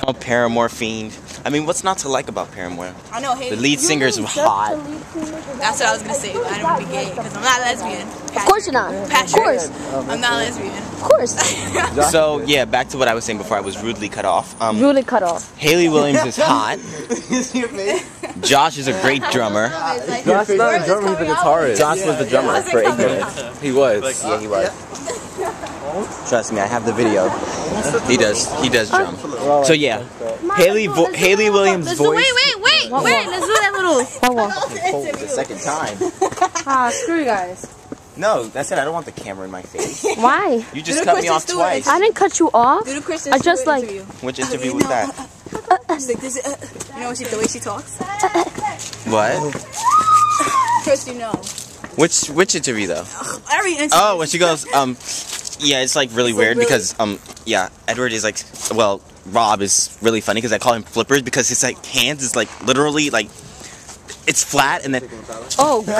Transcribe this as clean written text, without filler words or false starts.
Oh, Paramore fiend. I mean, what's not to like about Paramore? I know, hey. The lead singer's hot. That's what I was gonna say, but I didn't want to be gay because I'm not lesbian. Of course you're not. Patrick. Of course. I'm not lesbian. Of course. So, yeah, back to what I was saying before I was rudely cut off. Rudely cut off. Haley Williams is hot. Josh is a great drummer. Josh is not a drummer, he's a guitarist. Josh was the drummer for ignorance. He was. Yeah, he was. Trust me, I have the video. He does drum. So yeah, Haley Williams' voice. Wait, let's do that little. The second time. Screw you guys. No, that's it. I don't want the camera in my face. Why? You just cut me off twice. I didn't cut you off. Do the Kristen I just Stewart like. interview. Which interview was that? You know the way she talks? What? Chris, you know. Which interview though? Every interview. Oh, when she goes, yeah, it's like really weird because, yeah, Edward is like, well, Rob is really funny because I call him Flippers because his like hands is like literally like, it's flat and then. Oh God.